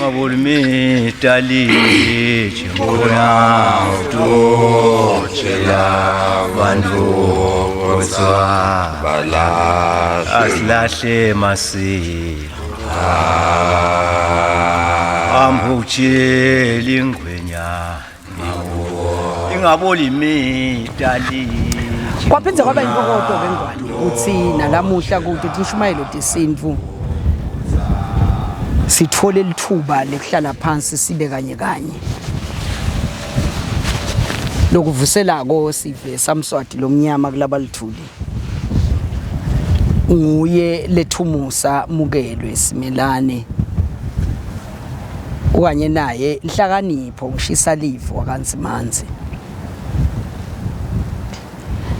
ngabulimi dali chikona utochela bantu kozwa balahle asilahle masiko ambucheli ingwenya ingabulimi dali kwaphinza kwaba inkokoto bengwane uthi nalamuhla kuthi Ishumayelo Tisindvu sithole lithuba lekuhlala phansi sibe kanye lokuvuselako sive samswati lomnyama kulabalithuli nguye lethumusa mukelwe simelane ukanye naye inhlakanipho ngishisa livo wakanzimanzi.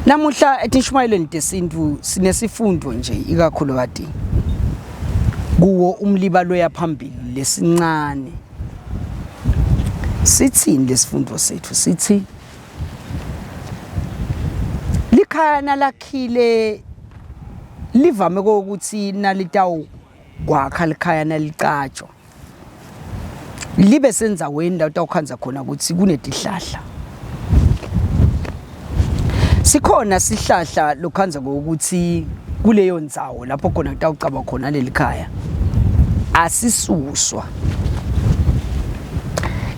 Namuhla Ishumayelo Tisindvu sinesifundo nje ikakhulu kade kuwo umlibalo yaphambili lesincane. Sithini lesifundo sethu? Sithi likhaya nalakhile livame ukuthi nalitawu kwakha likhaya nalicatshwa libe senzaweni la utawukhanza khona ukuthi kunetihlahla. Sikhona sihlahla lokhanza ukuthi kuleyo ndzawo lapho khona kutawucaba khona lelikhaya asisuswa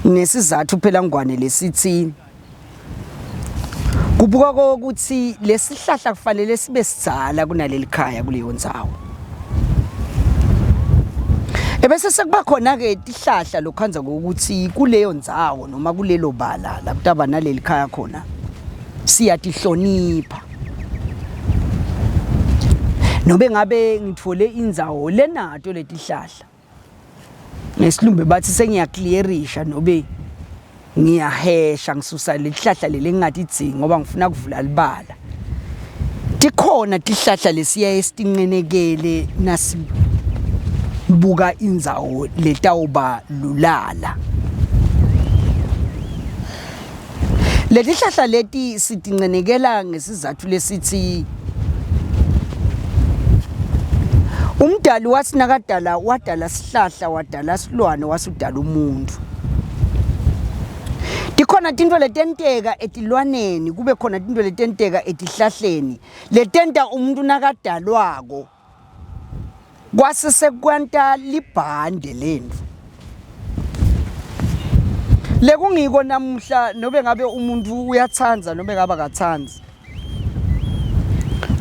nesizathu phela ngwane lesithi kubuka ukuthi lesihlahla kufanele sibe sidzala kunaleli khaya kuleyo ndzawo. Ebese sekuba khona ke tihlahla lokhanza ukuthi kuleyo ndzawo noma kulelo bala la kutaba naleli khaya khona siyatihlonipha. Nobe ngabe ngithole indzawo lenato letihlahla ngesilumbe bathi sengiyaclearisha nobe ngiyahesha ngisusa lelihlahla leli ngingatidzingi ngoba ngifuna kuvula libala. Tikhona tihlahla lesiya esitinqenekele nasibuka indzawo letawuba lulala. Letihlahla leti sitinqenekela ngesizathu lesithi umdali wathi nakadala wadala sihlahla wadala silwane wasudala umuntu. Tikhona tinto letenteka etilwaneni kube khona tinto letenteka etihlahleni letenta umuntu nakadalwako kwase sekwanta libhande lendvu. Lekungiko namuhla nobe ngabe umuntu uyatsanza nobe ngabe akatsanzi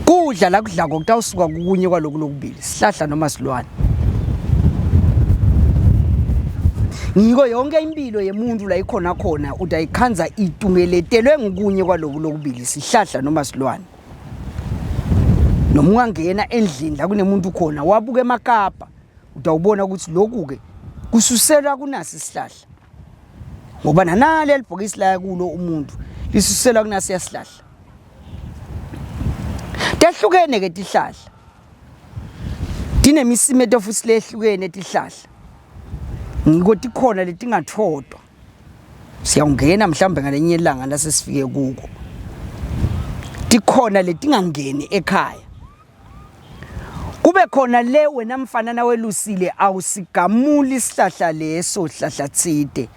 kudla la kudlako kutawusuka kukunye kwaloku lokubili sihlahla noma silwane. Ngiko yonke impilo yemuntu la ikhona khona utayikhanza itungeletelwe ngukunye kwaloku lokubili sihlahla noma silwane. Noma ungangena endlini la kunemuntu khona wabuka emakapa utawubona ukuthi lokhu ke kususela kunasi isihlahla ngoba nanale libhokisi la kulo umuntu lisusela kunasi yasihlahla. Tehlukene ke tihlahla tinemisimeto futhi lehlukene tihlahla ngiko tikhona letingathodwa siyawungena mhlambe ngalenye ilanga lasesifike kuko. Tikhona letingangeni ekhaya kube khona le wena mfana nawe lusile awusigamuli isihlahla leso hlahla tsite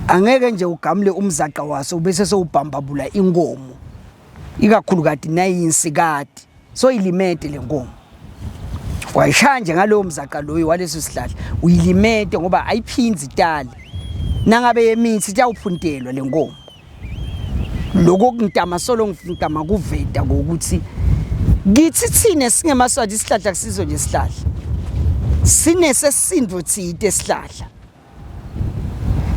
angeke nje ugamule umzaqa waso bese sewubhambabula inkomo ikakhulu kati nayinsikati so ilimete lenkomo wayishanje ngalowo mzaqa loyi waleso sihlahla uyilimete ngoba ayiphinzi itali nangabe yemithi tiyawuphuntelwa lenkomo. Lokho ngintama solo ngintama kuveta ngokuthi kithi thine singemaswati isihlahla kusizo nje isihlahla sinesesindvo tsite isihlahla.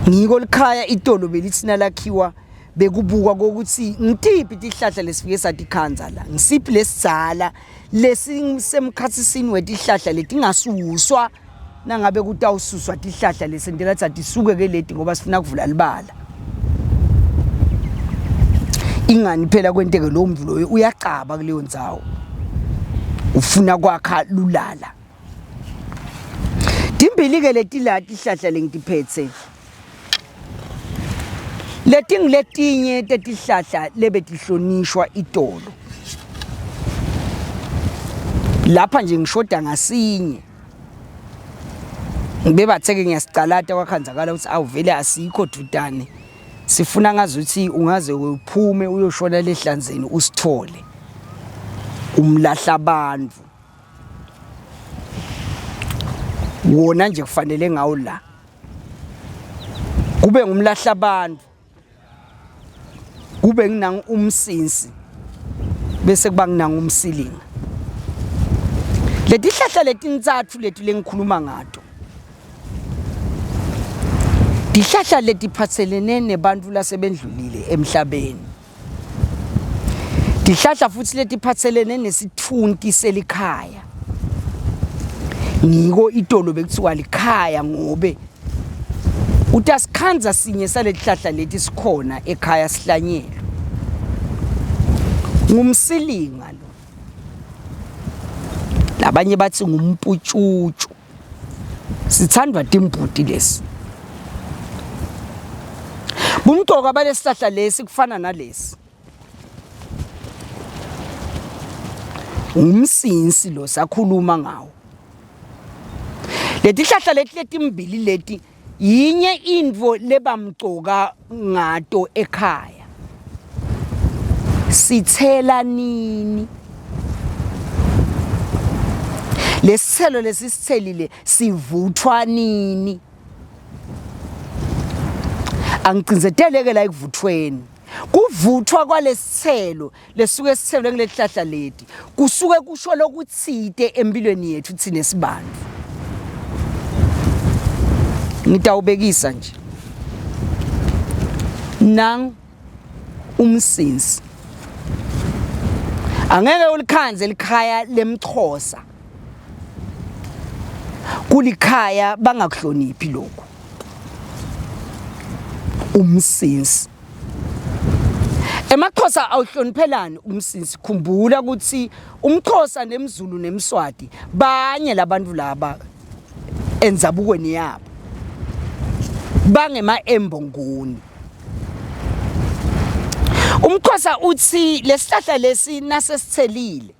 Ngiko likhaya itolo belithina lakhiwa bekubukwa ukuthi ngitiphi tihlahla lesifike satikhanza la ngisiphi lesidzala lesisemkhatsisini wetihlahla letingasuswa nangabe kutawususwa tihlahla lesentela tsathi suke ke leti ngoba sifuna kuvula libala. Ingani phela kwenteke lo mvu loyo uyaqaba kuleyo ndzawo ufuna kwakha lulala. Timbili ke letilati tihlahla lengitiphethe letinye tetihlahla lebetihlonishwa itolo. Lapha nje ngishoda ngasinye Ngibebatheke ngiyasicalata kwakhanzakala ukuthi awuvele asikho dudane. Sifuna ngazuthi ungaze uphume uyoshona lehlanzeni usithole. Umlahla abantu. Wona nje kufanele ngawo la. Kube ngumlahla abantu. Kube nginang umsinsi. Bese kuba nginang umsilinga. Leti hlahla letintsathu leti lengikhuluma ngato. Dihlahla leti phatselene nebantu lasebendlulile emhlabeni. Dihlahla futhi leti phatselene nesithunti selikhaya. Ngiko itolo bekuthiwa likhaya ngobe utasikhanza sinye saletihlahla leti sikhona ekhaya sihlanyelwe. Ngumsilinga lo. Labanye bathi ngumputshutshu. Sithandwa timbuti lesi. Bumqoka balesihlahla lesi kufana nalesi. Umsinsi lo sakhuluma ngawo. Leti hlahla leti letimbili leti yinye indvo lebamqoka ngato ekhaya. Sithela nini? Lesithelo lesisithelile sivuthwa nini? Angicindzeteleke la ekuvuthweni. Kuvuthwa kwalesithelo lesuke sithelwe ngelehlahla leti. Kusuke kusho lokutsite empilweni yethu thina sibandlu. Ngitawubekisa nje. Nang umsinsi. Angeke ulikhanze likhaya lemXhosa. Kulikhaya bangakuhloniphi lokho. Umsinsi. EmaXhosa awuhloniphelani umsinsi. Khumbula ukuthi umXhosa nemZulu nemSwati banye labantu laba enzabukweni yabo. Bangema embongoni. UmXhosa uthi lesihlahla lesi nasesithelile.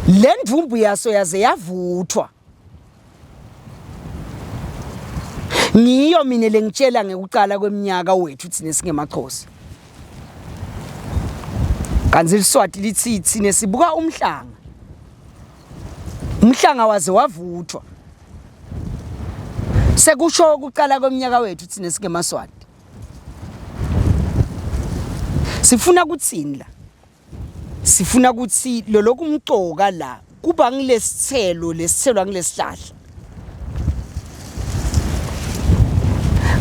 Lendvumbu yaso yaze yavuthwa. Ngiyo mina lengitshela ngekuqala kweminyaka wethu thina singemaXhosa. Kanti iSwati lithi thina sibuka umhlanga. Umhlanga waze wavuthwa. Sekusho ukuqala kweminyaka wethu thina singemaswati. Sifuna ukuthini la? Sifuna ukuthi lo lokhu umqoka la kuba ngilesithelo lesithelwa ngilesihlahla.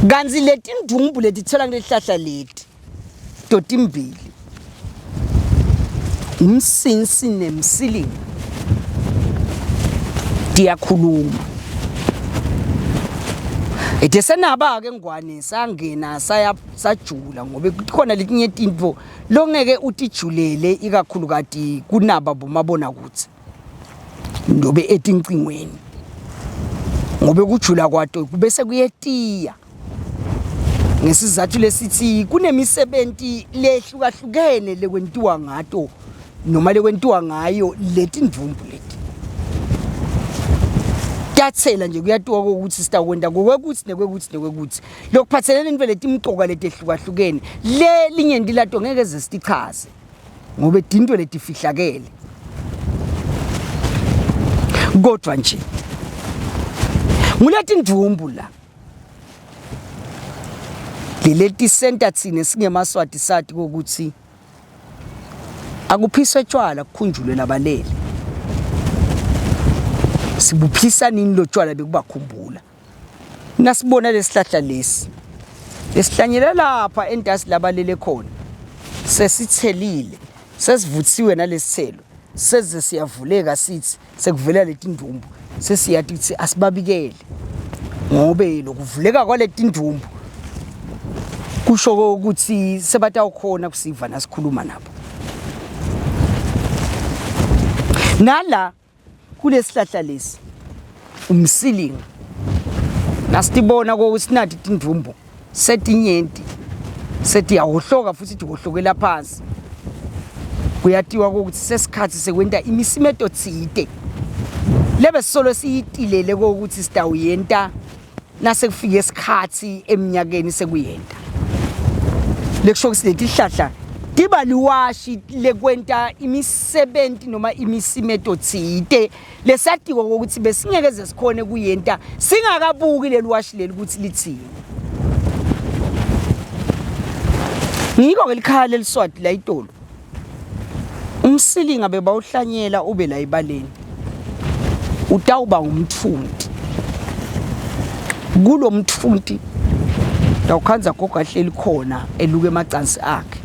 Ganzi leti ndumbu leti thola ngelehlahla leti. Totimbili. Umsinsi nemsilinga. Diyakhuluma. Etesenaba ke ngwane sangena sajula ngobe kukhona letinye izinto longeke utijulele ikakhulukati kunaba bomabona kuthi. Ndobe etincingweni. Ngobe kujula kwato kubese kuyetiya. Ngesizathu lesithi kunemisebenzi lehlukahlukene lekwentiwa ngato noma lekwentiwa ngayo leti ndvumbu leti. Kuyathela nje kuyatiwa ukuthi sitakwenda ngokwekuthi nekwekuthi lokuphathelene into letimqoka letehlukahlukene le linye ndilato ngeke zesichaze ngobe dinto letifihlakele kodwa nje nguleti ndvumbu la leleti center thine singemaswati sathi ukuthi akuphiswe tshwala kukhunjulwe labalele. Sibuphisa nini lo tshwala bekubakhumbula. Nasibona lesihlahla lesi. Lesihlanyela lapha entasi labalele khona. Sesithelile. Sesivuthiwe nalesithelo. Seze siyavuleka sithi sekuvela leti ndumbu. Sesiyathi ukuthi asibabikele. Ngobe lokuvuleka kwaleti ndumbu kusho ukuthi sebatawukhona kusiva nasikhuluma nabo. Nala kulesihlahla lesi umsilinga nasitibona kokusinathi tindumbu setinyenti sethi yahohloka futhi tikohlokela phansi kuyatiwa ukuthi sesikhathi sekwenta imisimeto tsite lebe solo siyitilele ukuthi sitawuyenta nase kufika isikhathi eminyakeni sekuyenta lekusho ukuthi leti hlahla tiba liwashi lekwenta imisebenti noma imisimeto tsite lesatiko ukuthi besingekeze sikhone kuyenta singakabuki leliwashi leli ukuthi lithini ngiko ke likhaya leliswati la iTolo umsilinga bebawuhlanyela ube la ibaleni utawuba umthunti kulo mthunti dawukhanza gogo ahleli khona eluke emacansi akhe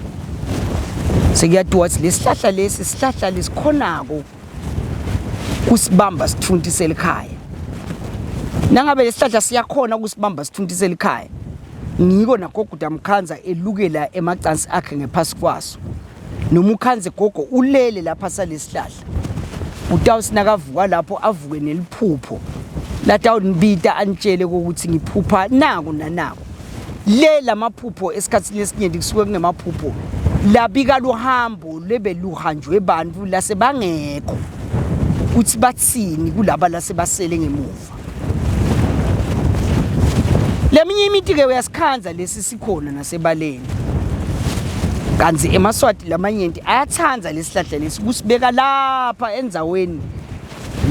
sekuyathiwa ukuthi lesihlahla lesi sihlahla lesikhonako kusibamba sithuntisela ekhaya nangabe lesihlahla siyakhona kusibamba sithuntisela ekhaya ngiko nagogo damkhanza elukela emacansi akhe ngephasi kwaso noma ukhanze gogo ulele lapha salesihlahla utawusinakavuka lapho avuke neliphupho latawunibita antshele ukuthi ngiphupha naku nanako le lamaphupho esikhathini lesinyenti kusuke kunemaphupho labika luhambo lebeluhanjwe bantfu lasebangekho uthi batsini kulaba lasebasele ngemuva leminye imithi ke uyasikhanza lesi sikhona nasebaleni kanzi emaswati lamanyenti ayathanza lesihlahla lesi kusibeka lapha endzaweni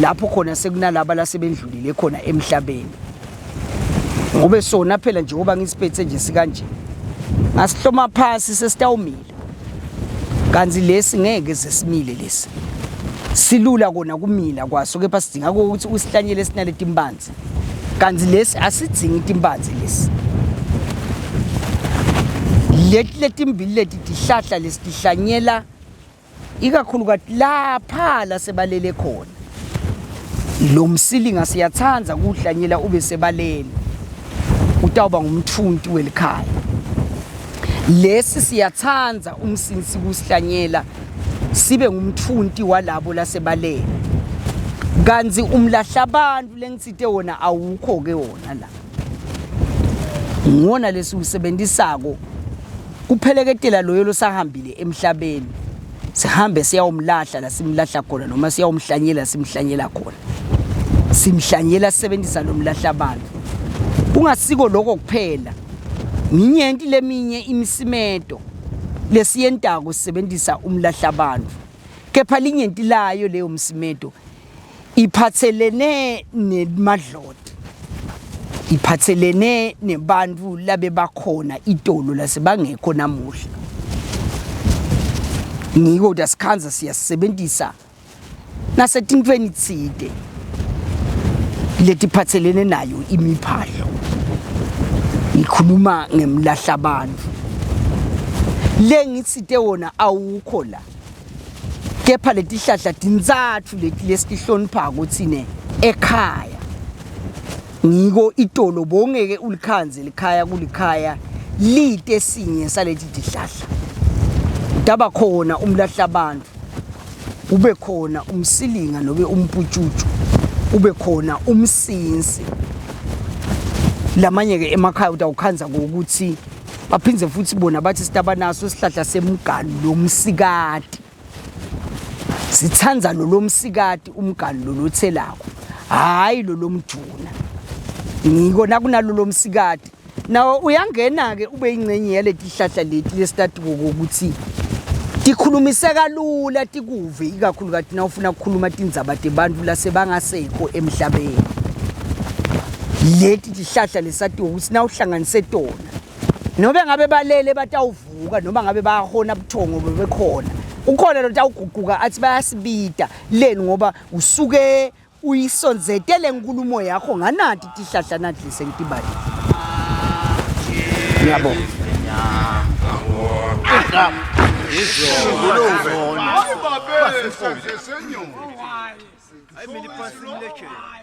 lapho khona sekunalaba lasebendlulile khona emhlabeni ngobe sona phela nje ngoba ngisiphethe nje sikanje ngasihloma phasi sesitawumila kanzi lesi ngeke sesimile lesi silula kona kumila kwaso kepha sidinga ukuthi usihlanyele sinale timbanzi kanzi lesi asidingi timbanzi lesi letimbili leti tihlahla lesitihlanyela ikakhulu kathi lapha lasebalele khona lo msilinga siyathanza kuhlanyela ube sebaleni utawuba ngumthunti welikhaya lesi siyathanza umsinsi kusihlanyela sibe ngumthunti walabo lasebaleni kanzi umlahla abantu lengitsite wona awukho ke wona la ngona lesi usebenzisako kupheleketela loyo losahambile emhlabeni sihambe siyawumlahla la simlahla khona noma siyawumhlanyela simhlanyela khona simhlanyela sisebenzisa lo mlahla abantu kungasiko lokho kuphela nginyenti leminye imisimeto lesiyentako sisebenzisa umlahla abantu kepha linyenti layo leyo msimeto iphathelene nemadloti iphathelene nebantu labe bakhona iTolo lasebangekho namuhla ngiko dasikhanza siyasebenzisa nasetintweni tsite letiphathelene nayo imiphahlo ngikhuluma ngemlahla abantu lengitsite wona awukho la kepha letihlahla tinzathu lesitihlonipha ukuthi ekhaya ngiko iTolo bongeke ulikhanze likhaya kulikhaya lite sinye saleti tihlahla daba khona umlahla abantu ube khona umsilinga nobe umputshutshu ube khona umsinsi lamanye ke emakhaya utawukhanza ngokuthi baphinze futhi bona bathi sitaba naso isihlahla semganu lomsikati sithanza lo lomsikati umganu lo lothelako hayi lo lomjuna ngiko nakunalo lomsikati nawo uyangena ke ube ingcenye yaleti hlahla leti lesitatu ukuthi tikhulumise kalula tikuve ikakhulu kathi na ufuna ukukhuluma tindzaba tebantu lasebangasekho emhlabeni leti tihlahla lesati ukuthi na uhlanganise tona nobe ngabe balele batawuvuka noma ngabe bayahona buthongo bebekhona ukhona lo tawuguquka athi bayasibita leni ngoba usuke uyisonzetele inkulumo yakho nganati tihlahla nathi sengitibali yabo Izolo. Hayi babe, senze senyo. Hayi mina ipasi lecture.